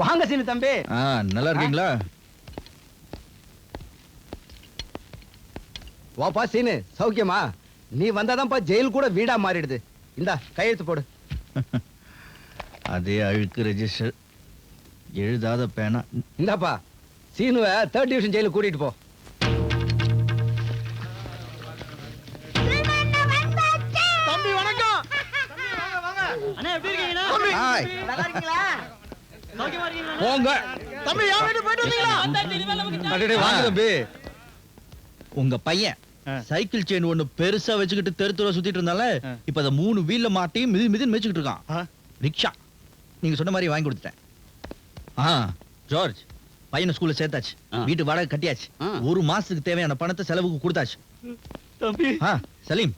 வாங்க சீனு தம்பி. நல்லா இருக்கீங்களா? வாப்பா சீனு, சௌக்கியமா? நீ வந்தாதான்ப்பா ஜெயில் கூட வீடா மாறிடுது. இந்தா கையெழுத்து போடு. அதே அழுக்கு ரெஜிஸ்டர், எழுதாத பேனா. இந்தாப்பா சீனுவை 3rd டிவிஷன் ஜெயிலுக்கு கூட்டிட்டு போ. தம்பி வணக்கம். அண்ணா எப்படி இருக்கீங்க? நல்லா இருக்கீங்களா? சௌக்கியமா இருக்கீங்களா? போங்க தம்பி யா வீட்டு போயிட்டு வந்தீங்களா? வாங்க தம்பி. உங்க பையன் சைக்கிள் செயின் ஒண்ணு பெருசா வச்சுக்கிட்டு தெருத்துல சுத்திட்டு இருந்தால, இப்ப அத 3 வீல்ல மாட்டி மிதி மிதிச்சுக்கிட்டு இருக்கான். ரிக்ஷா நீங்க சொன்ன மாதிரி வாங்கி கொடுத்துட்டேன். ஜார்ஜ், பையனை ஸ்கூல்ல சேர்த்தாச்சு, வீட்டு வாடகை கட்டியாச்சு, 1 மாசத்துக்கு தேவையான பணத்தை செலவுக்கு கொடுத்தாச்சு. தம்பி சலீம்,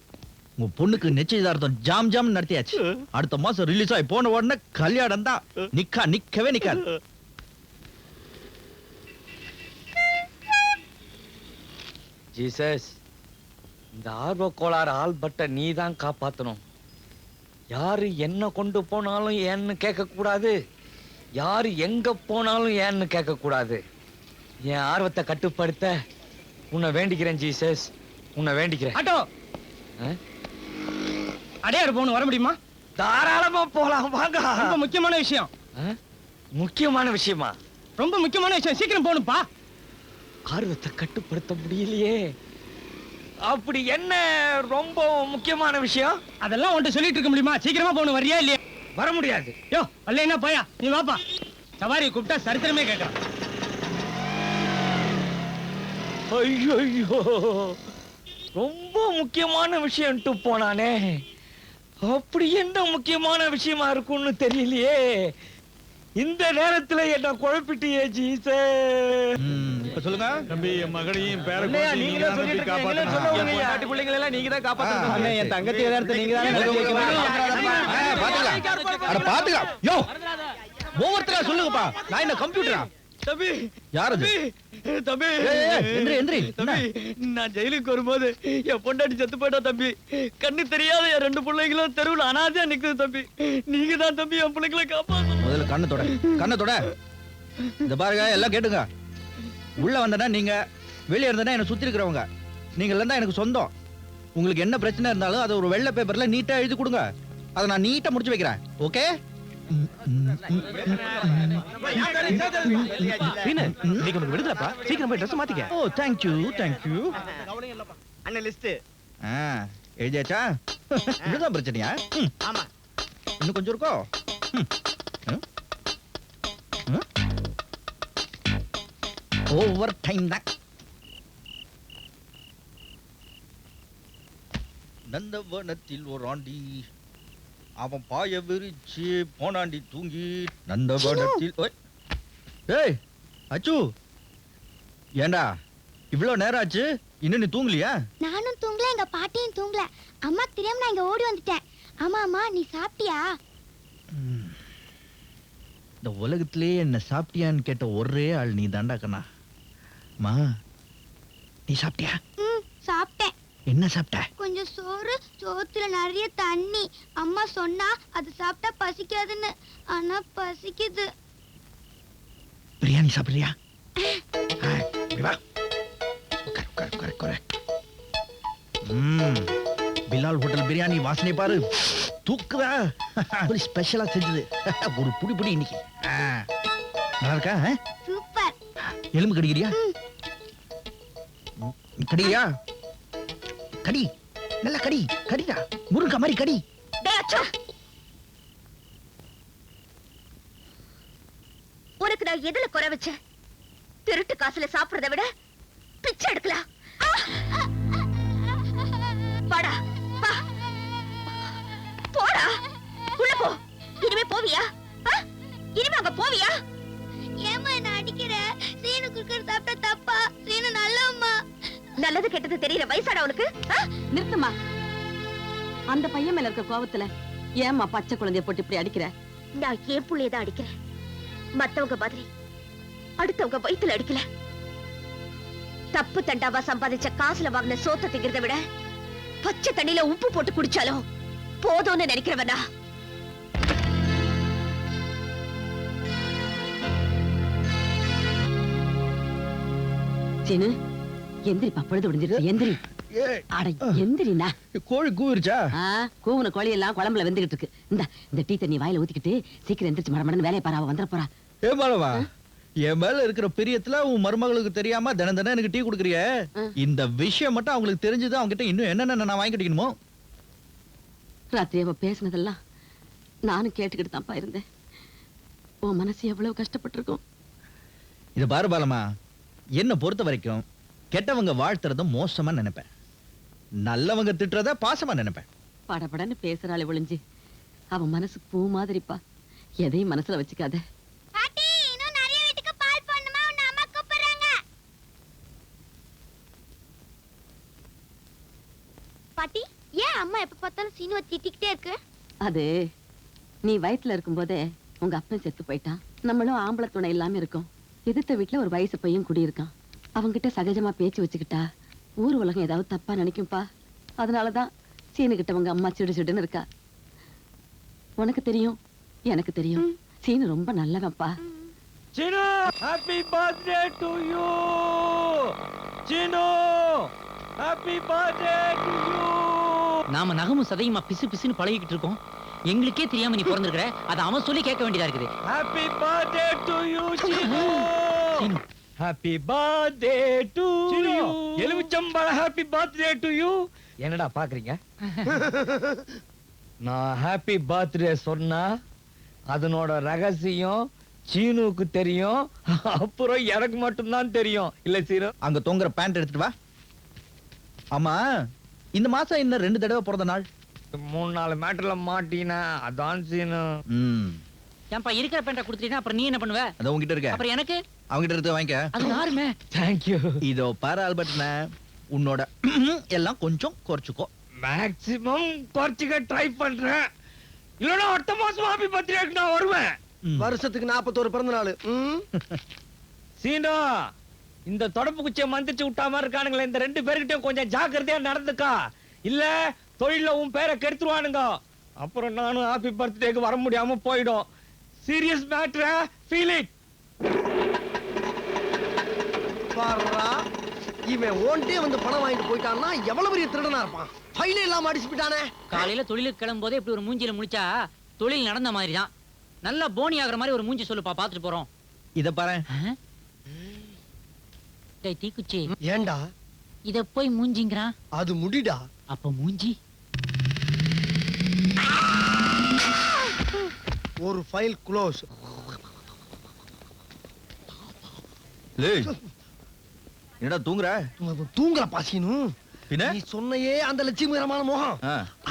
உங்க பொண்ணுக்கு நிச்சயதார்த்தம் ஜாம் ஜாம் நடத்தியாச்சு. அடுத்த மாசம் ரிலீஸ் ஆகி போன உடனே கல்யாணம் தான். நிக்கவே நிக்காது. ஜீசஸ், இந்த ஆர்வ கோளாறு ஆல்பர்ட்ட நீ தான் காப்பாத்தணும். யாரு என்ன கொண்டு போனாலும் ஏன்னு கேட்க கூடாது, யாரு எங்க போனாலும் ஏன்னு கேட்க கூடாது. என் ஆர்வத்தை கட்டுப்படுத்த உன்னை வேண்டிக்கிறேன் ஜீசஸ், உன்னை வேண்டிக்கிறேன். ஆட்டோ அடையாறு போகணும், வர முடியுமா? தாராளமா போலாம், வாங்க. ரொம்ப முக்கியமான விஷயம். முக்கியமான விஷயமா? ரொம்ப முக்கியமான விஷயம், சீக்கிரம் போகணும்பா. ஆர்வத்தை கட்டுப்படுத்த முடியலையே. அப்படி என்ன ரொம்ப முக்கியமான விஷயம்? அதெல்லாம் உன்கிட்ட சொல்லிட்டு இருக்க முடியுமா? சீக்கிரமா போகணும், வரியா இல்லையா? வர முடியாது. யோ அல்ல என்ன போயா, நீ வாப்பா. சவாரி கூப்பிட்டா சரித்திரமே கேட்கறான். ஐயோ, ரொம்ப முக்கியமான விஷயம்ட்டு போனானே. அப்படி என்ன முக்கியமான விஷயமா இருக்கும்னு தெரியலையே. இந்த நேரத்துல என்ன குழப்பிட்டியே ஜீசஸ். இப்ப சொல்லுங்க தம்பி, என் மகனையும் பேர நீங்க தான் சொல்லிட்டு இருக்கீங்க, பிள்ளைங்களை எல்லாம் நீங்க தான் காப்பாத்தணும். என் தங்கச்சி எதார்த்தம் நீங்க பாத்துக்கலாம். யோ ஒவ்வொருத்தரா சொல்லுங்கப்பா, நான் என்ன கம்ப்யூட்டரா? தம்பி யார் அது? தம்பி எந்திரி. தம்பி, நான் ஜெயிலுக்கு வரும்போது என் பொண்டாட்டி செத்து போயிட்டா தம்பி. கண்ணு தெரியாத என் 2 பிள்ளைங்களும் தெருவில் அனாதையா நிக்குது தம்பி. நீங்க தான் தம்பி என் பிள்ளைங்களை காப்பாத்தணும். முதல்ல கண்ணை தொட. இந்த பாருங்க, எல்லாம் கேட்டுங்க. உள்ள வந்தனா நீங்க, வெளியே இருந்தனா என்ன சுத்தி இருக்கிறவங்க. நீங்க எல்லாம் தான் எனக்கு சொந்தம். உங்களுக்கு என்ன பிரச்சனை இருந்தாலும் அதை ஒரு வெள்ளை பேப்பர்ல நீட்டா எழுதி கொடுங்க. அதை நான் நீட்டா முடிச்சு வைக்கிறேன். ஓகே? விடுதலப்பா, சீக்கிரம் போய் ட்ரெஸ் மாத்திக்க. ஓ தேங்க்யூ. அண்ணன் லிஸ்ட் எழுதியாச்சா? இதுதான் பிரச்சனையா? ஆமா. இன்னும் கொஞ்சம் இருக்கோ? ஓவர் டைம் தான். நந்தவனத்தில் ஒரு ஆண்டி, அவன் பாய விரிச்சு போனாண்டி தூங்கி. நந்தவனத்தில் ஏய் அச்சு, ஏண்டா இவ்வளவு நேரம் ஆச்சு, இன்னும் நீ தூங்கலையா? நானும் தூங்கல, எங்க பாட்டியும் தூங்கல. அம்மா தெரியாம நான் இங்க ஓடி வந்துட்டேன். ஆமா, நீ சாப்பிட்டியா? இந்த உலகத்திலே என்ன சாப்பிட்டியான்னு கேட்ட ஒரே ஆள் நீ தாண்டா கண்ணா. மா, நீ சாப்பிட்டியா? சாப்பிட்டேன். என்ன சாப்பிட்ட? கொஞ்சம் சோறு, சோத்துல நிறைய தண்ணி. அம்மா சொன்னா அது சாப்பிட்டா பசிக்காதுன்னு, ஆனா பசிக்குது. பிரியாணி சாப்பிடுறியா? வா, உட்கார். பிலால் ஹோட்டல் பிரியாணி வாசனை பாரு, தூக்குதா. ஸ்பெஷலா செஞ்சது, ஒரு புடி இன்னைக்கு. நல்லா இருக்கா? சூப்பர். எலும்பு கடிக்கிறியா? கடியா? கடி, நல்லா கடிடா, முருங்கா மாதிரி கடி. உனக்கு நான் எதுல குறை வச்சேன்? திருட்டு காசுல சாப்பிடுறத விட பிச்சை எடுக்கலாம். வாடா, வா, போடா, உள்ள போ. இனிமே போவியா? இனிமே அங்க போவியா? ஏமா என்ன அடிக்கிற? சீனு குக்கர் சாப்பிட்டா தப்பா? சீனு நல்லம்மா. நல்லது கெட்டது தெரியற வயசாடா உனக்கு? நிறுத்துமா. அந்த பையன் மேல இருக்க கோவத்துல ஏமா பச்சை குழந்தைய போட்டு இப்படி அடிக்கிற? நான் ஏன் புள்ளையதான் அடிக்கிறேன். மத்தவங்க மாதிரி அடுத்தவங்க வயித்துல அடிக்கல. தப்பு தண்டாவா சம்பாதிச்ச காசுல வாங்கின சோத்த திங்கிறத விட பச்சை தண்ணியில உப்பு போட்டு குடிச்சாலும் போதும்னு நினைக்கிறவனா? சீனு எந்திரிப்பா, பொழுது முடிஞ்சிருச்சு, எந்திரி. அட எந்திரினா. கோழி கூவிருச்சா? கூவுன கோழி எல்லாம் குழம்புல வெந்துகிட்டு இருக்கு. இந்த டீ தண்ணி வாயில ஊத்திக்கிட்டு சீக்கிரம் எந்திரிச்சு மடமடன்னு வேலையை பாரு, அவ வந்துட போறா. ஏ மாலவா, என் மேல இருக்கிற பிரியத்துல உன் மருமகளுக்கு தெரியாம தினம் தினம் எனக்கு டீ குடுக்குறிய. இந்த விஷயம் மட்டும் அவங்களுக்கு தெரிஞ்சது, அவங்க கிட்ட இன்னும் என்னென்ன நான் வாங்கி கட்டிக்கணுமோ. ராத்திரி அவ பேசினதெல்லாம் நானும் கேட்டுக்கிட்டு தான்ப்பா இருந்தேன். உன் மனசு எவ்வளவு கஷ்டப்பட்டிருக்கும். இது பாரு பாலமா, என்ன பொறுத்த வரைக்கும் கெட்டவங்க வாழ்த்துறத மோசமா நினைப்பேன், நல்லவங்க திட்டுறத பாசமா நினைப்பேன். படபடன்னு பேசுறாளே ஒளிஞ்சு, அவன் மனசு பூ மாதிரிப்பா. எதையும் மனசுல வச்சுக்காத. பாட்டி, ஏன் அம்மா எப்ப பார்த்தாலும் சீனுவை திட்டிக்கிட்டே இருக்கு? அது நீ வயித்துல இருக்கும்போதே உங்க அப்பன் செத்து போயிட்டான். நம்மளும் ஆம்பளை துணை இல்லாம இருக்கோம். எதிர்த்த வீட்டுல ஒரு வயசு பையன் குடியிருக்கான். அவங்கிட்ட சகஜமா பேச்சு வச்சுக்கிட்டா ஊர் உலகம் ஏதாவது தப்பா நினைக்கும்பா. அதனாலதான் சீனுகிட்ட உங்க அம்மா சிடு சிடுன்னு இருக்கா. உனக்கு தெரியும், எனக்கு தெரியும், சீனு ரொம்ப நல்லவன்ப்பா. Seenu, happy birthday to you. Seenu, happy birthday to you. நாம நகமும் சதையுமா பிசு பிசுன்னு பழகிக்கிட்டு இருக்கோம். எங்களுக்கே தெரியாம நீ பிறந்திருக்கிற. அதை அவன் சொல்லி கேட்க வேண்டியதா இருக்குது. Happy birthday to you Seenu. Happy birthday to you. எலுமிச்சம்பழ ஹாப்பி பர்த்டே டு யூ. என்னடா பாக்குறீங்க? நான் ஹாப்பி பர்த்டே சொன்னா அதனோட ரகசியம் சீனுக்கு தெரியும், அப்புறம் எனக்கு மட்டும்தான் தெரியும். இல்ல சீனு? அங்க தொங்குற பேண்ட் எடுத்துட்டு வா. ஆமா, இந்த மாசம் இன்னும் 2 தடவை பிறந்த நாள். 3-4 மேட்டர்ல மாட்டினா அதான் சீனு. ஏன்பா இருக்கிற பேண்ட கொடுத்துட்டீங்கன்னா அப்புறம் நீ என்ன பண்ணுவ? அது உங்ககிட்ட இருக்க. அப்புறம் எனக்கு அவங்கிட்ட இருந்து வாங்கிக்க. அது யாருமே. Thank you. இதோ பாரு ஆல்பர்ட்னா, உன்னோட எல்லாம் கொஞ்சம் குறைச்சுக்கோ. மேக்ஸிமம் குறைச்சிக்க ட்ரை பண்றேன். இல்லனா அடுத்த மாசம் ஹாப்பி பர்த்டேக்கு நான் வருவேன். வருஷத்துக்கு 41 பிறந்த நாள். சீனோ, இந்த தொடப்பு குச்சியை மந்திரிச்சு விட்டா மாதிரி இருக்கானுங்களே, இந்த 2 பேர்கிட்டயும் கொஞ்சம் ஜாக்கிரதையா நடந்துக்கா. இல்ல தொழில உன் பேரை கெடுத்துருவானுங்க. அப்புறம் நானும் ஹாப்பி பர்த்டேக்கு வர முடியாம போயிடும். Serious matter, feel it. பாரா, இவன் ஓன்டே வந்து பணம் வாங்கிட்டு போயிட்டான்னா எவ்வளவு பெரிய திருடனா இருப்பான். ஃபைலே இல்லாம அடிச்சு போயிட்டானே. காலையில தொழிலுக்கு கிளம்பும் போதே இப்படி ஒரு மூஞ்சில முடிச்சா தொழில் நடந்த மாதிரி தான். நல்லா போனி ஆகுற மாதிரி ஒரு மூஞ்சி சொல்லுப்பா, பாத்துட்டு போறோம். இத பாரு. டேய் தீக்குச்சி, ஏண்டா இத போய் மூஞ்சிங்கறான்? அது முடிடா. அப்ப மூஞ்சி ஒரு ஃபைல் க்ளோஸ். லேய், என்னடா தூங்குற? தூங்கல பாசினு. பின்ன நீ சொன்னையே அந்த லட்சுமிகரமான முகம்,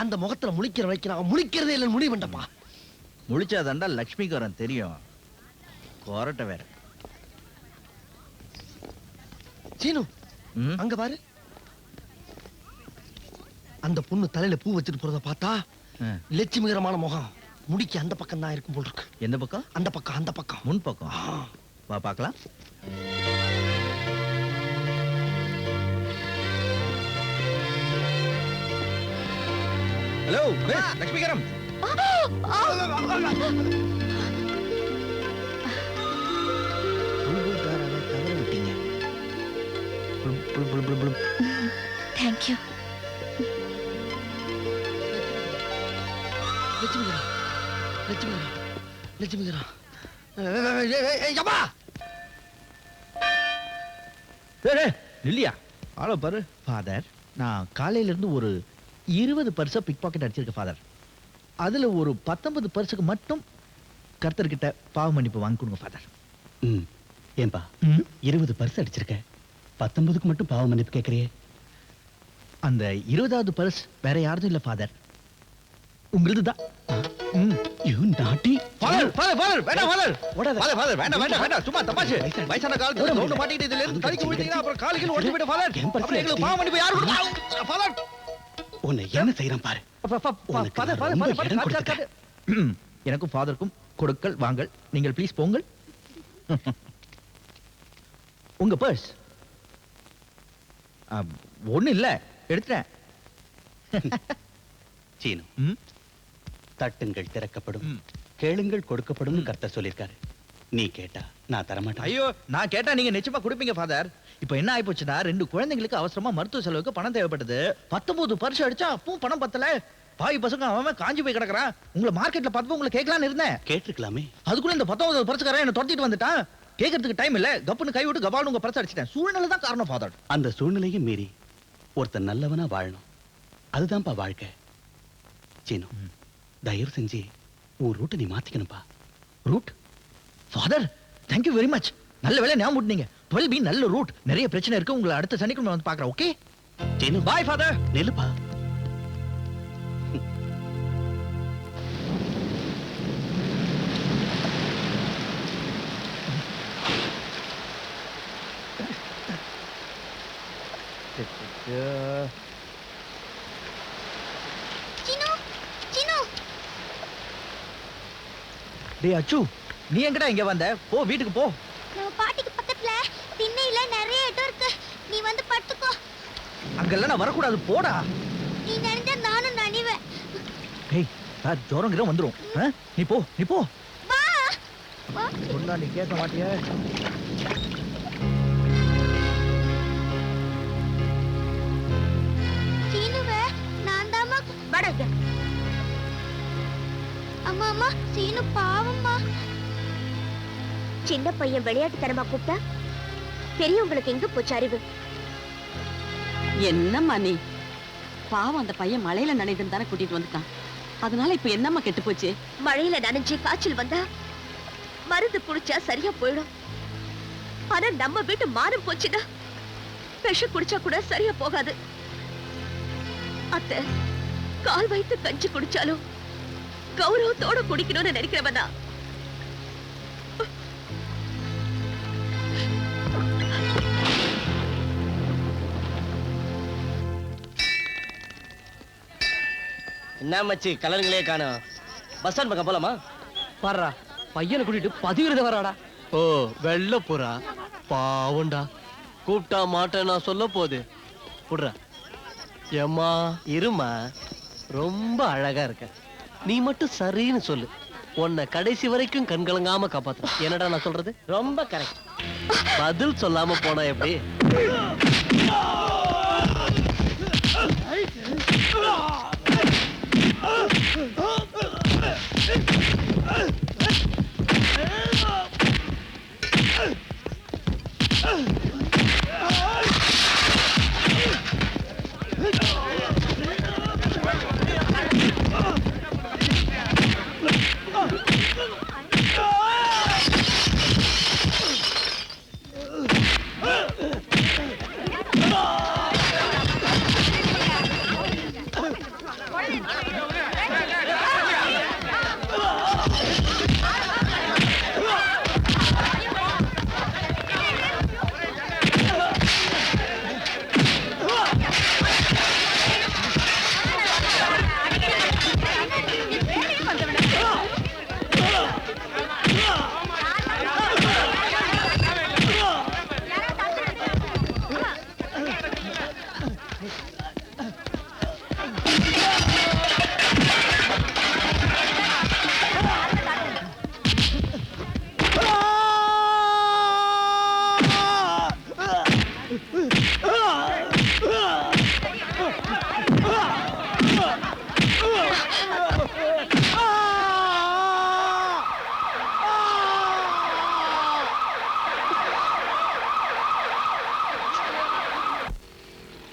அந்த முகத்துல முழிக்கிற வரைக்கும் நான் முழிக்கிறதே இல்லைன்னு முடிவு பண்ணிட்டப்பா. முழிச்சாதாண்டா லட்சுமிகாரன் தெரியும். கொரட்ட வேற. சீனு, அங்க பாரு. அந்த பொண்ணு தலையில பூ வச்சுட்டு போறத பார்த்தா லட்சுமிகரமான முகம் முடிக்க அந்த பக்கம் தான் இருக்கும் போல் இருக்கு. எந்த பக்கம்? அந்த பக்கம், அந்த பக்கம், முன் பக்கம். வா பார்க்கலாம். ஹலோ லட்சுமிகரம். Thank you. லட்சுமிகரா, லட்சுமிகரா, லட்சுமிகரா. இல்லையா? ஆளோ பாரு. ஃபாதர், நான் காலையில இருந்து ஒரு 20 பர்ஸ பிக் பாக்கெட் அடிச்சிருக்கேன் ஃபாதர். அதுல ஒரு 19 பர்ஸுக்கு மட்டும் கர்த்தர்கிட்ட பாவ மன்னிப்பு வாங்கி கொடுங்க ஃபாதர். ஏன்பா 20 பர்ஸ் அடிச்சிருக்க, 19க்கு மட்டும் பாவ மன்னிப்பு கேட்கறியே? அந்த 20வது பர்ஸ் வேற யாரும் இல்ல ஃபாதர், உங்களுது தான். யூ நாட்டி. ஃபாதர், ஃபாதர், ஃபாதர், வேண்டாம் ஃபாதர். ஃபாதர், ஃபாதர், வேண்டாம், வேண்டாம், வேண்டாம். சும்மா தப்பாச்சு. வயசான காலத்துல ரவுண்ட் மாட்டிக்கிட்டு இதுல இருந்து தடிக்கு விழுந்தீங்கன்னா அப்புறம் காலுக்கு ஒட்டி போய்டு ஃபாதர். அப்புறம் எங்களுக்கு பாவ மன்னிப்பு யார் கொடுப்பா? ஃபாதர், உன்னை என்ன செய்யறான் பாரு. ஃபாதர், ஃபாதர், எனக்கும் ஃபாதருக்கும் கொடுக்கல் வாங்கல். நீங்கள் ப்ளீஸ் போங்கள். உங்க பர்ஸ் ஒண்ணு இல்ல, எடுத்துட்டேன். சீனு, தட்டுங்கள் திறக்கப்படும், கேளுங்கள் கொடுக்கப்படும் கர்த்தர் சொல்லிருக்காரு. நீ கேட்டா நான் தரமாட்டேன். ஐயோ, நான் கேட்டா நீங்க நிச்சயமா கொடுப்பீங்க ஃபாதர். இப்போ என்ன ஆயிப்போச்சுன்னா 2 குழந்தைங்களுக்கு அவசரமா மருத்துவ செலவுக்கு பணம் தேவைப்படுது. 19 பரிசு அடிச்சா அப்பவும் பணம் பத்தல. பாய் பசங்க அவன் காஞ்சி போய் கிடக்குறான். உங்களை மார்க்கெட்ல பார்த்து உங்களை கேட்கலான்னு இருந்தேன். கேட்டிருக்கலாமே. அதுக்குள்ள இந்த 19 பரிசுக்காரன் என்ன துரத்திட்டு வந்துட்டான். கேட்கறதுக்கு டைம் இல்ல. கப்புன்னு கை விட்டு கபால்னு உங்க பரிசு அடிச்சிட்டேன். சூழ்நிலை தான் காரணம் ஃபாதர். அந்த சூழ்நிலையும் மீறி ஒருத்தன் நல்லவனா வாழணும். அதுதான்ப்பா வாழ்க்கை. சீனு, தயவு செஞ்சு உன் ரூட்டை நீ மாத்திக்கணும்ப்பா. Route father, thank you very much. நல்ல வேலை ஞாபகம் விட்டீங்க. 12B நல்ல ரூட். நிறைய பிரச்சனை இருக்கு. உங்களை அடுத்த சனிக்கிழமை வந்து பார்க்கறேன். ஓகே சீனு, பாய் ஃபாதர். நெல்லுப்பா. சீனு சீனு டேய் அச்சு, நீ எங்கடா இங்க வந்த? போ வீட்டுக்கு போ. நம்ம பாட்டிக்கு பக்கத்துல திண்ணையில நிறைய இடம் இருக்கு. நீ வந்து படுத்துக்கோ. அங்கெல்லாம் நான் வரக்கூடாது. போடா. நீ நினைஞ்சா நானும் நனிவேன். டேய் சார், ஜோரங்கிற வந்துரும். நீ போ, நீ போ. வா வா. சொன்னா நீ கேட்க மாட்டியே. சீனுவே நான் தாமா வடங்க. அம்மா அம்மா, சீனு பாவம்மா. சின்ன பையன் விளையாட்டுத்தனமா கூப்பிட்டா பெரியவங்களுக்கு எங்க போச்சு அறிவு? என்னம்மா நீ? பாவம், அந்த பையன் மழையில நனைதுன்னு தானே கூட்டிட்டு வந்துட்டான். அதனால இப்ப என்னம்மா கெட்டு போச்சு? மழையில நனைஞ்சு காய்ச்சல் வந்தா மருந்து குடிச்சா சரியா போயிடும். ஆனா நம்ம வீட்டு மானம் போச்சுன்னா விஷம் குடிச்சா கூட சரியா போகாது. அத்தை, கால் வைத்து கஞ்சி குடிச்சாலும் கௌரவத்தோட குடிக்கணும்னு நினைக்கிறவனா என்ன மச்சி கலருங்களே காணோம். பஸ் ஸ்டாண்ட் பக்கம் போலாமா? பாடுறா, பையனை கூட்டிட்டு பதிவிரத வராடா. ஓ, வெள்ள புறா பாவண்டா. கூப்பிட்டா மாட்டேன் நான் சொல்ல போகுது. புடுறா. ஏம்மா இருமா, ரொம்ப அழகா இருக்க. நீ மட்டும் சரின்னு சொல்லு. உன்னை கடைசி வரைக்கும் கண்கலங்காம காப்பாத்து. என்னடா நான் சொல்றது? ரொம்ப கரெக்ட். பதில் சொல்லாம போனா எப்படி?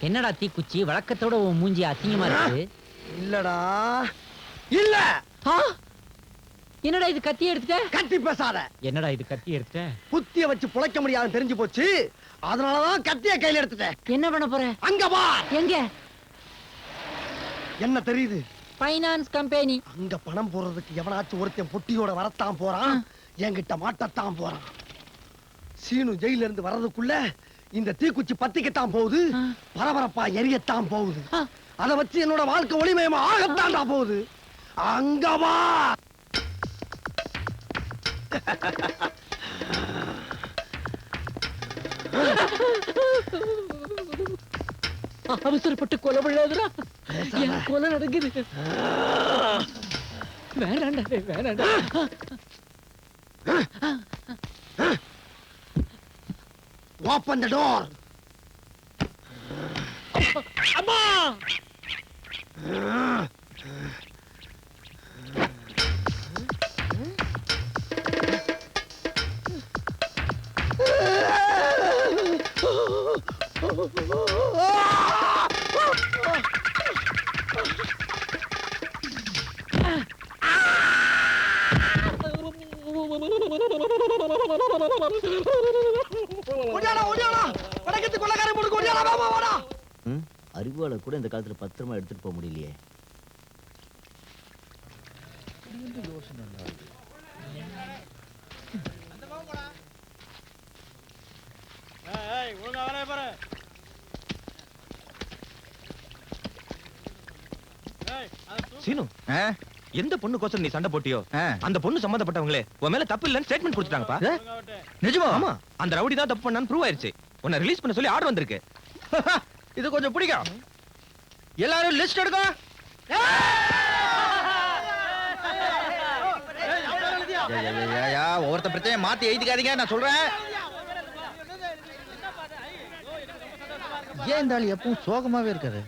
என்னடா தீக்குச்சி, வழக்கத்தோட உன் மூஞ்சி அசிங்கமா இருக்கு. இல்லடா இல்ல. என்னடா இது கத்தி எடுத்துட்ட? கத்தி பேசாத. என்னடா இது கத்தி எடுத்துட்ட? புத்திய வச்சு புழைக்க முடியாதுன்னு தெரிஞ்சு போச்சு. அதனாலதான் கத்திய கையில எடுத்துட்டேன். என்ன பண்ண போற? அங்க வா. எங்க? என்ன தெரியுது? Finance company. அங்க பணம் போடுறதுக்கு எவனாச்சும் ஒருத்தன் பொட்டியோட வரத்தான் போறான். என்கிட்ட மாட்டத்தான் போறான். சீனு ஜெயில இருந்து வர்றதுக்குள்ள இந்த தீக்குச்சி பத்திக்கத்தான் போகுது. பரபரப்பா எரியத்தான் போகுது. அத வச்சு என்னோட வாழ்க்கை ஒளிமயமா ஆகத்தான்டா போகுது. அங்க வா. அவசரப்பட்டு கொலை பண்ணாதுடா. என் கொலை நடக்குது. வேணாண்டா, வேணாண்டா. Open the door. அம்மா ஓடியாடா ஓடியாடா, வடக்கத்து கொள்ளக்காரன் போட்டு ஓடியாடா, வாமா வாடா. அறிவாளை கூட இந்த காலத்துல பத்திரமா எடுத்துட்டு போக முடியலையே. சீனு, ஆ? எந்த பொண்ணுக்கோசரம் நீ சண்டை போட்டியோ ஆ. அந்த பொண்ணு சம்பந்தப்பட்டவங்களே உன் மேல தப்பு இல்லைன்னு ஸ்டேட்மெண்ட் கொடுத்துட்டாங்கப்பா. நிஜமா? ஆமா, அந்த ரவுடி தான் தப்பு பண்ணான்னு ப்ரூவ் ஆயிருச்சு. உன்னை ரிலீஸ் பண்ண சொல்லி ஆர்டர் வந்திருக்கு. இது கொஞ்சம் பிடிக்கும். எல்லாரும் லிஸ்ட் எடுங்க. ஒவ்வொருத்த பிரச்சனையை மாத்தி எழுதிக்காதீங்க, நான் சொல்றேன். ஏன் இந்த ஆள் எப்பவும் சோகமாவே இருக்காரு?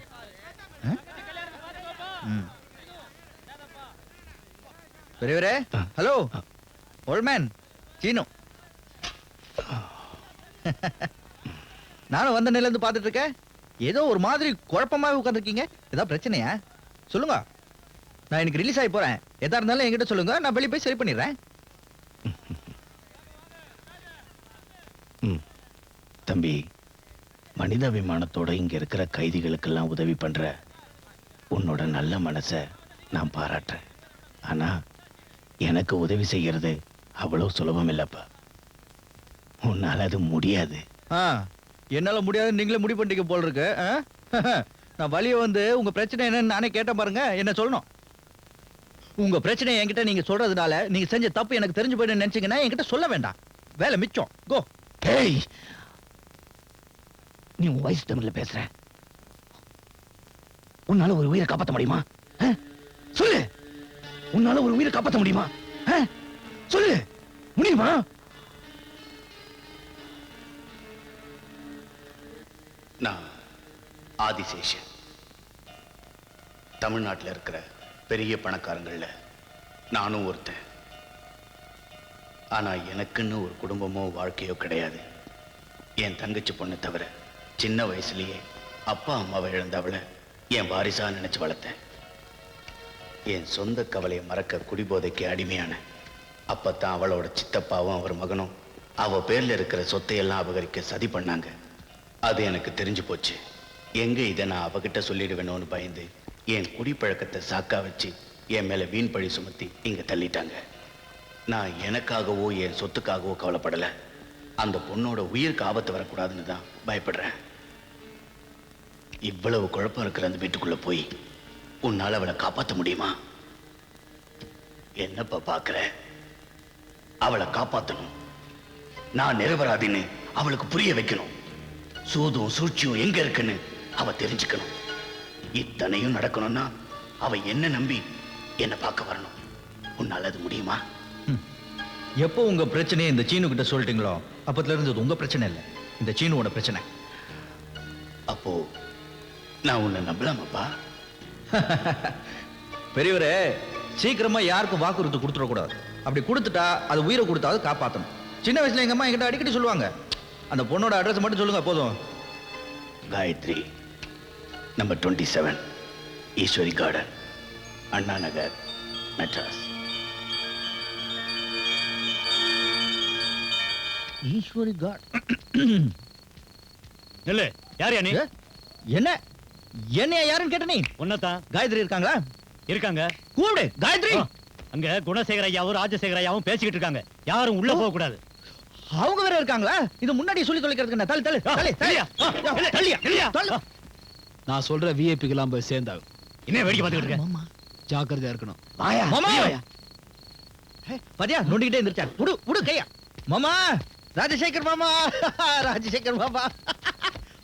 பெரியவரே, ஹலோ ஓல்ட்மேன் சீனு. நானும் வந்த நிலையில இருந்து பார்த்துட்டு இருக்கேன். ஏதோ ஒரு மாதிரி குழப்பமாவே உட்காந்துருக்கீங்க. ஏதாவது பிரச்சனையா? சொல்லுங்க. நான் எனக்கு ரிலீஸ் ஆகி போறேன். எதா இருந்தாலும் என்கிட்ட சொல்லுங்க, நான் வெளியே போய் சரி பண்ணிடுறேன். தம்பி, மனிதாபிமானத்தோட இங்க இருக்கிற கைதிகளுக்கெல்லாம் உதவி பண்ற உன்னோட நல்ல மனசை நான் பாராட்டுறேன். ஆனா எனக்கு உதவி செய்யறது அவ்வளவு சுலபம் இல்லப்பா. உன்னால அது முடியாது. என்னால முடியாது, நீங்களே முடிவு பண்ணிக்க போல் இருக்கு. நான் வழிய வந்து உங்க பிரச்சனை என்னன்னு நானே கேட்டேன் பாருங்க. என்ன சொல்லணும்? உங்க பிரச்சனை என்கிட்ட நீங்க சொல்றதுனால நீங்க செஞ்ச தப்பு எனக்கு தெரிஞ்சு போயிட்டு நினைச்சீங்கன்னா என்கிட்ட சொல்ல வேண்டாம். வேலை மிச்சம். கோ. ஏய், நீ உன் வயசு தமிழ்ல பேசுற. உன்னால ஒரு உயிரை காப்பாற்ற முடியுமா? சொல்லு. உன்னால ஒரு உயிரை காப்பாற்ற முடியுமா? சொல்லு, முடியுமா? நான் ஆதிசேஷன். தமிழ்நாட்டில் இருக்கிற பெரிய பணக்காரங்கள்ல நானும் ஒருத்தன். ஆனா எனக்குன்னு ஒரு குடும்பமோ வாழ்க்கையோ கிடையாது. என் தங்கச்சி பொண்ணு தவிர சின்ன வயசுலயே அப்பா அம்மாவை இழந்தவளை என் வாரிசா நினைச்சு வளர்த்தேன். என் சொந்த கவலையை மறக்க குடிபோதைக்கு அடிமையான அப்பத்தான் அவளோட சித்தப்பாவும் அவர் மகனும் அவ பேர்ல இருக்கிற சொத்தையெல்லாம் அபகரிக்க சதி பண்ணாங்க. அது எனக்கு தெரிஞ்சு போச்சு. எங்க இதை நான் அவகிட்ட சொல்லிடுவேணும்னு பயந்து என் குடிப்பழக்கத்தை சாக்கா வச்சு என் மேல வீண் பழி சுமத்தி இங்க தள்ளிட்டாங்க. நான் எனக்காகவோ என் சொத்துக்காகவோ கவலைப்படல. அந்த பொண்ணோட உயிருக்கு ஆபத்து வரக்கூடாதுன்னு தான் பயப்படுறேன். இவ்வளவு குழப்பம் இருக்கிற அந்த வீட்டுக்குள்ள போய் உன்னால அவளை காப்பாற்ற முடியுமா? என்னப்பா பாக்குற? அவளை காப்பாத்தணும். நான் நிரபராதின்னு அவளுக்கு புரிய வைக்கணும். சூதும் சூழ்ச்சியும் எங்க இருக்குன்னு அவ தெரிஞ்சுக்கணும். இத்தனையும் நடக்கணும்னா அவ என்ன நம்பி என்ன பார்க்க வரணும். உன்னால அது முடியுமா? எப்போ உங்க பிரச்சனையை இந்த சீனு கிட்ட சொல்லிட்டீங்களோ அப்பத்துல இருந்து அது உங்க பிரச்சனை இல்லை, இந்த சீனுவோட பிரச்சனை. அப்போ நான் உன்னை நம்பலாமாப்பா? பெரியவரே, சீக்கிரமா யாருக்கும் வாக்குறுதி கொடுத்துடக்கூடாது. அப்படி கொடுத்துட்டா அது உயிரை கொடுத்தாவது காப்பாற்றணும். சின்ன வயசுல எங்க அம்மா என்கிட்ட அடிக்கடி சொல்லுவாங்க, அந்த பொண்ணோட அட்ரஸ் மட்டும் சொல்லுங்க போதும். Gayatri, number 27, Eswari garden, Anna Nagar, Madras. Eswari card. இல்ல யார் நீ? என்ன என்ன யாருன்னு கேட்ட நீ? உன்னதான். காயத்ரி இருக்காங்களா? இருக்காங்க. கூப்பிடு காயத்ரி. அங்க குணசேகர ஐயாவும் ராஜசேகர ஐயாவும் பேசிக்கிட்டு இருக்காங்க. யாரும் உள்ள போக கூடாது. அவங்க வேற இருக்காங்களா? இது முன்னாடி சொல்லி தொலைக்கிறதுக்கு என்ன? தள்ளு தள்ளு தள்ளு தள்ளியா. நான் சொல்ற விஐபிக்கு எல்லாம் போய் சேர்ந்தாகும். என்ன வேடிக்கை பார்த்துக்கிட்டு இருக்க? ஜாக்கிரதையா இருக்கணும். மாமா பாத்தியா நோண்டிக்கிட்டே இருந்துச்சா? புடு புடு கையா. மாமா ராஜசேகர் மாமா, ராஜசேகர் மாமா.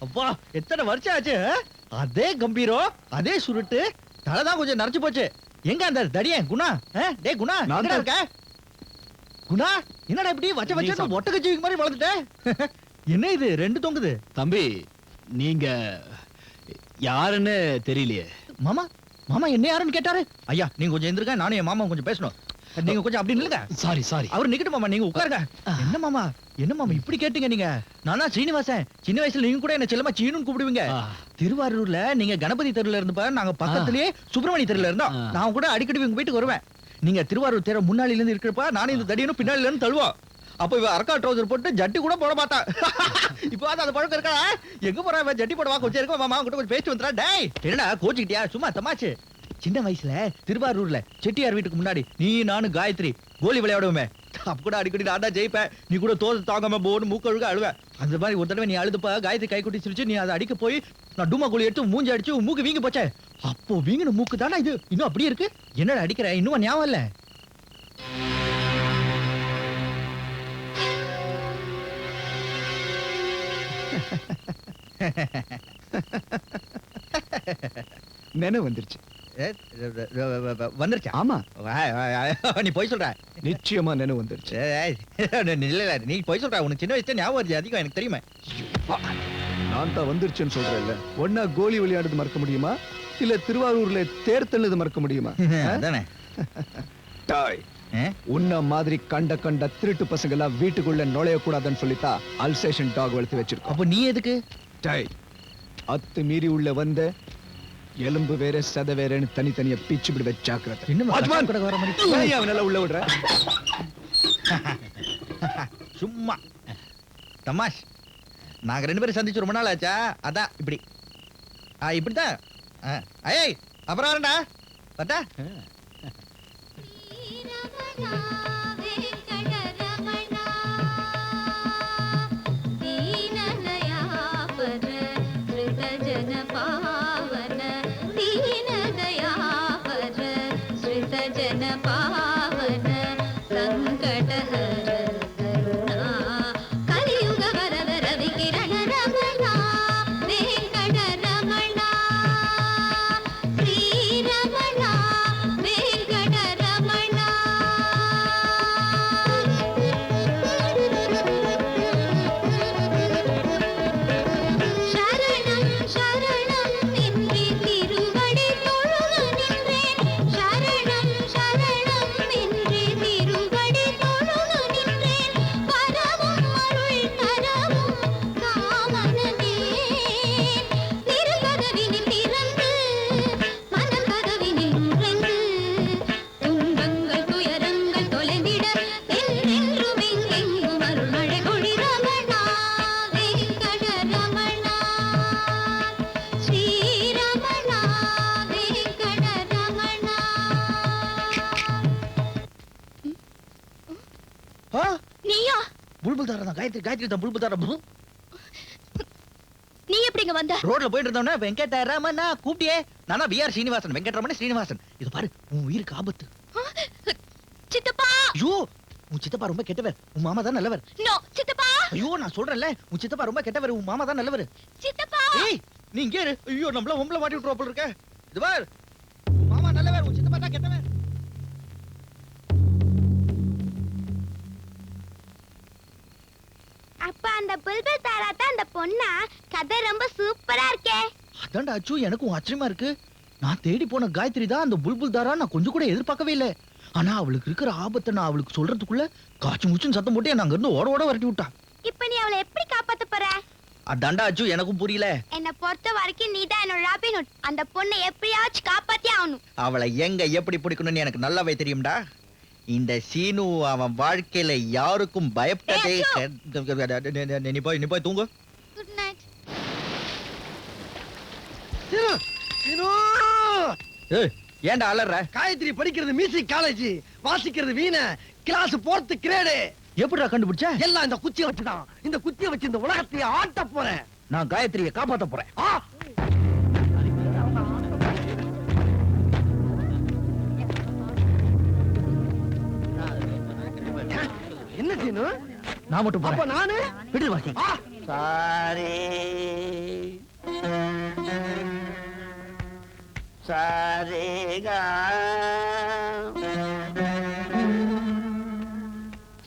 அப்பா எத்தனை வருஷம் ஆச்சு. அதே கம்பீரம், அதே சுருட்டு, தலைதான் கொஞ்சம் நரைச்சு போச்சு. எங்க அந்த தடியன் குணா? டேய் குணா, எங்கடா இருக்க? குணா என்னடா இப்படி வச்ச வச்ச ஒட்டகச்சிவிக்கு மாதிரி வளர்ந்துட்ட? என்ன இது ரெண்டு தொங்குது? தம்பி நீங்க யாருன்னு தெரியலையே. மாமா மாமா என்ன யாருன்னு கேட்டாரு. ஐயா நீங்க கொஞ்சம் எந்திருக்க, நானும் என் மாமா கொஞ்சம் பேசணும். நீங்க கொஞ்சம் அப்படி நில்லுங்க. சாரி அவர் நிக்கட்டும் மாமா, நீங்க உட்காருங்க. என்ன மாமா இப்படி கேட்டீங்க? நீங்க நானா ஸ்ரீனிவாசன், சின்ன வயசுல நீங்க கூட என்ன செல்லமா சீனுன்னு கூப்பிடுவீங்க. திருவாரூர்ல நீங்க கணபதி தெருல இருந்து நாங்க பக்கத்துலயே சுப்பிரமணிய தெருல இருந்தோம். நான் கூட அடிக்கடி உங்க வீட்டுக்கு வருவேன். நீங்க திருவாரூர் தெரு முன்னாடில இருந்து இருக்கிறப்ப நானும் இந்த தடியனும் பின்னாடில இருந்து தள்ளுவோம். அப்ப இவ அரக்கா ட்ரவுசர் போட்டு ஜட்டி கூட போட மாட்டா. இப்போ அது பழக்கம் இருக்கா? எங்க போறா இவ? ஜட்டி போட வா, கொஞ்சம் இருக்க மாமா கூட கொஞ்சம் பேசி வந்துடா. டேய் என்னடா கோச்சிக்கிட்டியா? சும்மா தமாச்சு. சின்ன வயசுல திருவாரூர்ல செட்டியார் வீட்டுக்கு முன்னாடி நீ நானும் காயத்ரி கோலி விளையாடுவோமே. அப்ப கூட அடிக்கடி நான் தான் ஜெயிப்பேன். நீ கூட தோது தாங்காம போன்னு மூக்க அழுக அழுவ. அந்த மாதிரி ஒரு தடவை நீ அழுதுப்ப காயத்ரி கை குட்டி சிரிச்சு நீ அதை அடிக்க போய் நான் டூமா கோலி எடுத்து மூஞ்சி அடிச்சு மூக்கு வீங்கி போச்சே. அப்போ வீங்கின மூக்கு தானே இது இன்னும் அப்படியே இருக்கு. என்னடா அடிக்கிற? இன்னும் ஞாபகம் இல்ல? நினைவு வந்துருச்சு. வந்துருச்சு? ஆமா நீ போய் சொல்ற. நிச்சயமா நினைவு வந்துருச்சு. இல்ல நீ போய் சொல்ற. உனக்கு சின்ன வயசுல ஞாபகம் வருது அதிகம், எனக்கு தெரியுமே. நான் தான் வந்துருச்சுன்னு சொல்றேன்ல. ஒன்னா கோலி விளையாடுறது மறக்க முடியுமா, இல்ல திருவாரூர்ல தேர் தள்ளுது மறக்க முடியுமா? அதானே. டாய் உன்ன மாதிரி கண்ட திருட்டு பசங்க எல்லாம் வீட்டுக்குள்ள நுழைய கூடாதுன்னு சொல்லிட்டா அல்சேஷன் டாக் வளர்த்து வச்சிருக்கோம். அப்ப நீ எதுக்கு? டாய் அத்து மீறி உள்ள வந்த எலும்பு வேற சத வேறன்னு தனித்தனியா பிச்சு விடுவ. ஜாக்கிரதை. நல்லா உள்ள விடுற. சும்மா தமாஷ். நாங்க ரெண்டு பேரும் சந்திச்சு ரொம்ப நாள் ஆச்சா, அதான் இப்படி இப்படிதான். ஐய் அப்புறம் வரண்டா பட்டா. காயத்ரி தான் புல்புல் தாரா. நீ எப்படிங்க வந்த? ரோட்ல போயிட்டு இருந்தோம்னா வெங்கடரமணா கூப்பிட்டியே. நானா விஆர் ஸ்ரீனிவாசன், வெங்கடரமண ஸ்ரீனிவாசன். இது பாரு உன் உயிருக்கு ஆபத்து. சித்தப்பா. ஐயோ உன் சித்தப்பா ரொம்ப கெட்டவர், உன் மாமா தான் நல்லவர். நோ சித்தப்பா. ஐயோ நான் சொல்றேன்ல உன் சித்தப்பா ரொம்ப கெட்டவர், உன் மாமா தான் நல்லவர். சித்தப்பா. ஏய் நீ இங்கே இரு. ஐயோ நம்மள உம்பள மாட்டி விட்டுறோம் போல இருக்க. இது பாரு உன் மாமா நல்லவர், உன் சித்தப்பா தான் கெட்டவர். அப்பா அந்த புல்புல் தாரா தான் அந்த பொண்ணா? கதை ரொம்ப சூப்பரா இருக்கே. அதான்டா அச்சு எனக்கும் ஆச்சரியமா இருக்கு. நான் தேடி போன காயத்ரி தான் அந்த புல்புல் தாரா. நான் கொஞ்சம் கூட எதிர்பார்க்கவே இல்லை. ஆனா அவளுக்கு இருக்கிற ஆபத்தை நான் அவளுக்கு சொல்றதுக்குள்ள காச்சு மூச்சுன்னு சத்தம் போட்டு என்ன அங்க இருந்து ஓட ஓட வரட்டி விட்டா. இப்ப நீ அவளை எப்படி காப்பாத்த போற? அதான்டா அச்சு எனக்கும் புரியல. என்ன பொறுத்த வரைக்கும் நீ தான் என்னோட ராபின்ஹுட். அந்த பொண்ணை எப்படியாச்சும் காப்பாத்தி ஆகணும். அவளை எங்க எப்படி பிடிக்கணும்னு எனக்கு நல்லாவே தெரியும்டா. இந்த சீனு அவன் வாழ்க்கையில யாருக்கும் பயப்பட்டதே. நீ போய் தூங்கு. Good night. ஏன்டா அலற? காயத்ரி படிக்கிறது மியூசிக் காலேஜ், வாசிக்கிறது வீண, கிளாஸ் 4th கிரேடு. எப்படிடா கண்டுபிடிச்ச? எல்லாம் இந்த குச்சியை வச்சுதான். இந்த குச்சியை வச்சு இந்த உலகத்தையே ஆட்ட போறேன். நான் காயத்ரியை காப்பாத்த போறேன். என்ன சீனு? நான் மட்டும் அப்ப நானு விடு வாசி. சாரே சாரேகா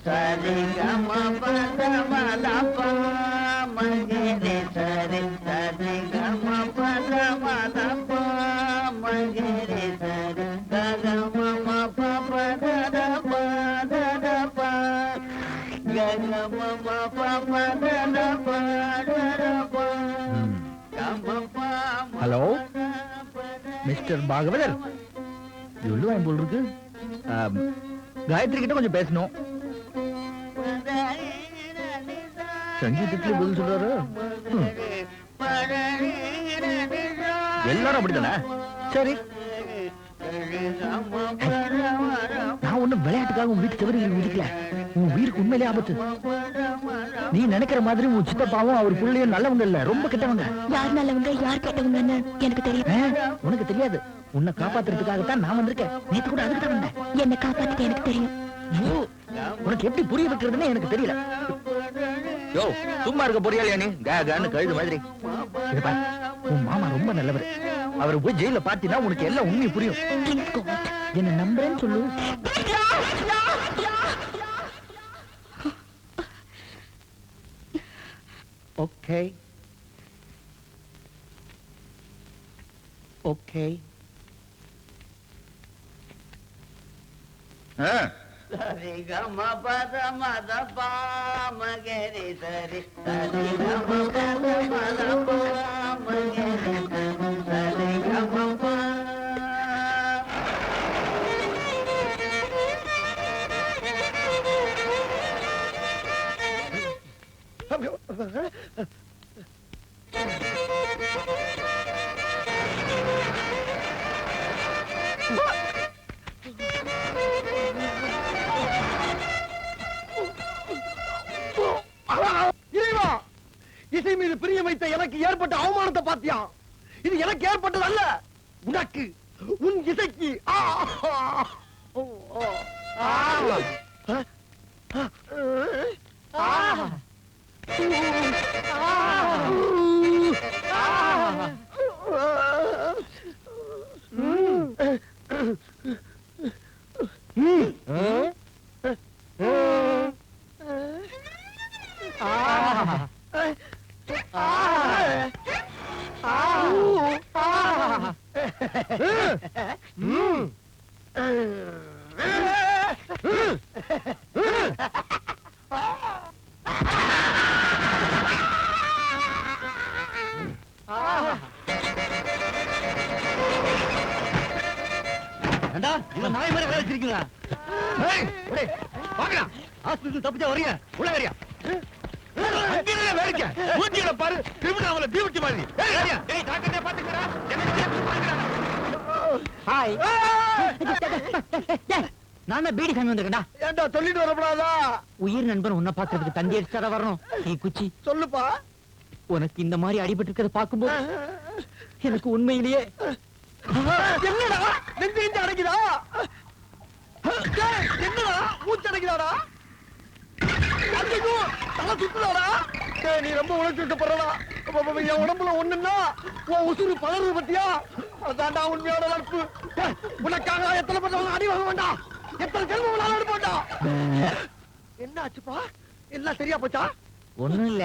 சரி கம பத மதப்ப மகரி சரி சரி கம பத மதப்ப மகரி சரி கம மப பததப ததப கம மப பததப ததப ஹலோ மிஸ்டர் பாகவதர் சொல்லுவாங்க போல் இருக்கு. காயத்ரி கிட்ட கொஞ்சம் பேசணும். சங்கீதத்துல பதில் சொல்றாரு. எல்லாரும் அப்படித்தானே? சரி, நான் ஒண்ணும் விளையாட்டுக்காக உன் வீட்டு தவறு இருக்கல. உன் உயிருக்கு உண்மையிலே ஆபத்து. நீ நினைக்கிற மாதிரி உன் சித்தப்பாவும் அவர் புள்ளையும் நல்லவங்க இல்ல, ரொம்ப கெட்டவங்க. யார் நல்லவங்க யார் கெட்டவங்கன்னு எனக்கு தெரியும். உனக்கு தெரியாது. உன்னை காப்பாத்துறதுக்காகத்தான் நான் வந்திருக்கேன். நேத்து கூட அதுக்கு தான் வந்தேன். என்னை காப்பாத்திக்க எனக்கு தெரியும். உனக்கு எப்படி புரிய வைக்கிறதுன்னு எனக்கு தெரியல. யோ, சும்மா இருக்க பொறியாளியா நீ? கான்னு கழுது மாதிரி. உன் மாமா ரொம்ப நல்லவர். அவரை போய் ஜெயில பாத்தீங்கன்னா உனக்கு எல்லாம் உண்மை புரியும். என்ன நம்புறேன்னு சொல்லு. Okay okay. சரி கம பத மதப்ப மகரி சரி சரி கம பத மதப்ப மகரி சரி கம இசை மீது பிரியம் வைத்த எனக்கு ஏற்பட்ட அவமானத்தை பாத்தியா? இது எனக்கு ஏற்பட்டது அல்ல, உனக்கு, உன் இசைக்கு. நாய் மாதிரி வேலை வச்சிருக்கீங்களா? தப்பிச்சா வரீங்க, உள்ள வரியா? பாரு, கிரிமினல் தீவிட்டி மாதிரி. நான் பீடி சாமி வந்திருக்கேன்டா. ஏன்டா சொல்லிட்டு வரப்படாதா? உயிர் நண்பன் உன்னை பாக்குறதுக்கு தந்தி அடிச்சாரா வரணும். நீ குச்சி சொல்லுப்பா. உனக்கு இந்த மாதிரி அடிபட்டு இருக்கிறத பாக்கும்போது எனக்கு உண்மையிலேயே என்னடா நெஞ்சு நெஞ்சு அடைக்குதா? என்னடா மூச்சு அடைக்குதாடா? தலை சுத்துதாடா? நீ ரொம்ப உழைச்சு விட்டுறா. என் உடம்புல ஒண்ணுன்னா உன் உசுறு பலரு பத்தியா? அதான்டா உண்மையோட நட்பு. உனக்காக எத்தனை பேர் அடி வாங்க வேண்டாம், எத்தனை செல்வம் எடுப்பாண்டா. என்ன ஆச்சுப்பா? எல்லாம் சரியா போச்சா? ஒண்ணும் இல்ல,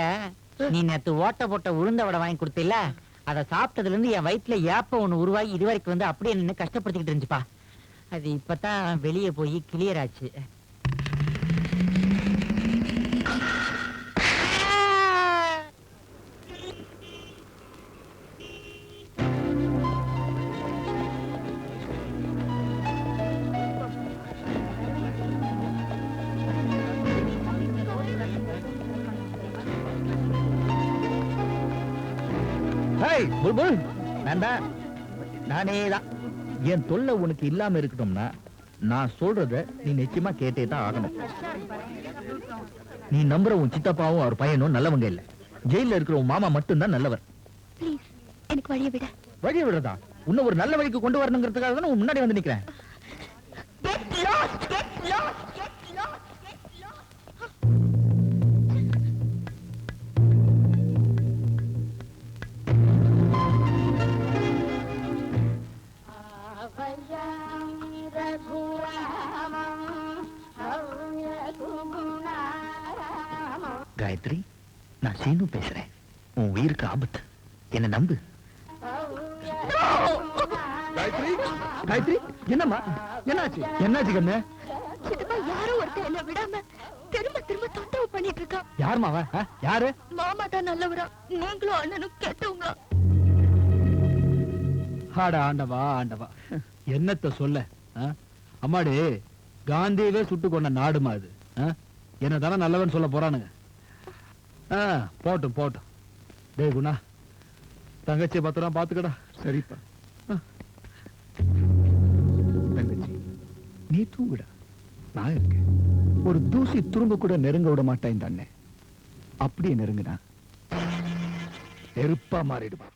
நீ நேத்து ஓட்ட போட்ட உளுந்த வடை வாங்கி கொடுத்தில்ல, அதை சாப்பிட்டதுல இருந்து என் வயிற்றுல ஏப்ப ஒண்ணு உருவாகி இதுவரைக்கும் வந்து அப்படியே நின்று கஷ்டப்படுத்திக்கிட்டு இருந்துச்சுப்பா. அது இப்பதான் வெளியே போய் கிளியர் ஆச்சு. புல்புல், நானே தான். என் தொல்லை உனக்கு இல்லாம இருக்கட்டும்னா நான் சொல்றத நீ நிச்சயமா கேட்டே தான் ஆகணும். நீ நம்புற உன் சித்தப்பாவும் அவர் பையனும் நல்லவங்க இல்ல. ஜெயில இருக்கிற உன் மாமா மட்டும்தான் நல்லவர். எனக்கு வழியை விட. வழியை விடுறதா? உன்ன ஒரு நல்ல வழிக்கு கொண்டு வரணுங்கிறதுக்காக தான் உன் முன்னாடி வந்து நிக்கிறேன். ரகுராமம் காயத்ரி, நான் சீனு பேசுறேன். உன் உயிருக்கு ஆபத்து, என்ன நம்பு. காயத்ரி, காயத்ரி, என்னம்மா என்னாச்சு? என்னாச்சு கண்ணு? சித்தப்பா யாரோ ஒருத்தர் என்ன விடாம திரும்ப திரும்ப தொந்தரவு பண்ணிட்டு இருக்கான். யாரும்மா அவன்? யாரு? மாமா தான் நல்லவரா, நீங்களும் அண்ணனும் கெட்டவங்க. ஆடா ஆண்டவா ஆண்டவா, என்னத்த சொல்ல? அம்மாடி, காந்தியவே சுட்டு கொண்ட நாடுமா அது? என்ன தானே நல்லவன் சொல்ல போறானுங்க. போட்டும் போட்டும். டேய் குணா, தங்கச்சி பத்திரம் பாத்துக்கடா. சரிப்பா. தங்கச்சி, நீ தூங்குடா, நான் இருக்கேன். ஒரு தூசி துரும்ப கூட நெருங்க விட மாட்டேன் இந்த அண்ணன். அப்படியே நெருங்குனா நெருப்பா மாறிடுவான்.